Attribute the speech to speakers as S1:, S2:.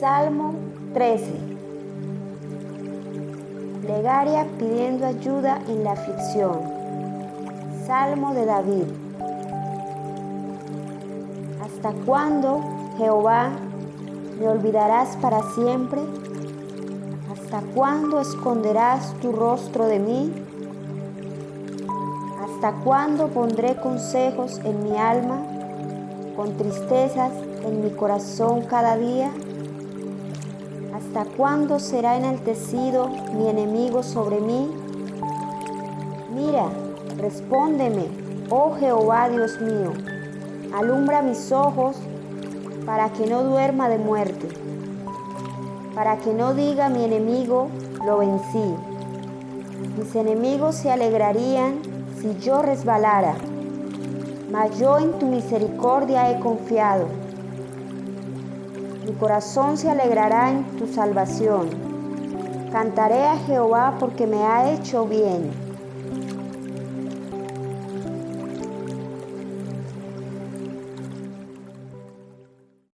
S1: Salmo 13. Plegaria pidiendo ayuda en la aflicción. Salmo de David. ¿Hasta cuándo, Jehová, me olvidarás para siempre? ¿Hasta cuándo esconderás tu rostro de mí? ¿Hasta cuándo pondré consejos en mi alma, con tristezas en mi corazón cada día? ¿Hasta cuándo será enaltecido mi enemigo sobre mí? Mira, respóndeme, oh Jehová Dios mío, alumbra mis ojos para que no duerma de muerte, para que no diga mi enemigo, lo vencí. Mis enemigos se alegrarían si yo resbalara, mas yo en tu misericordia he confiado. Mi corazón se alegrará en tu salvación. Cantaré a Jehová porque me ha hecho bien.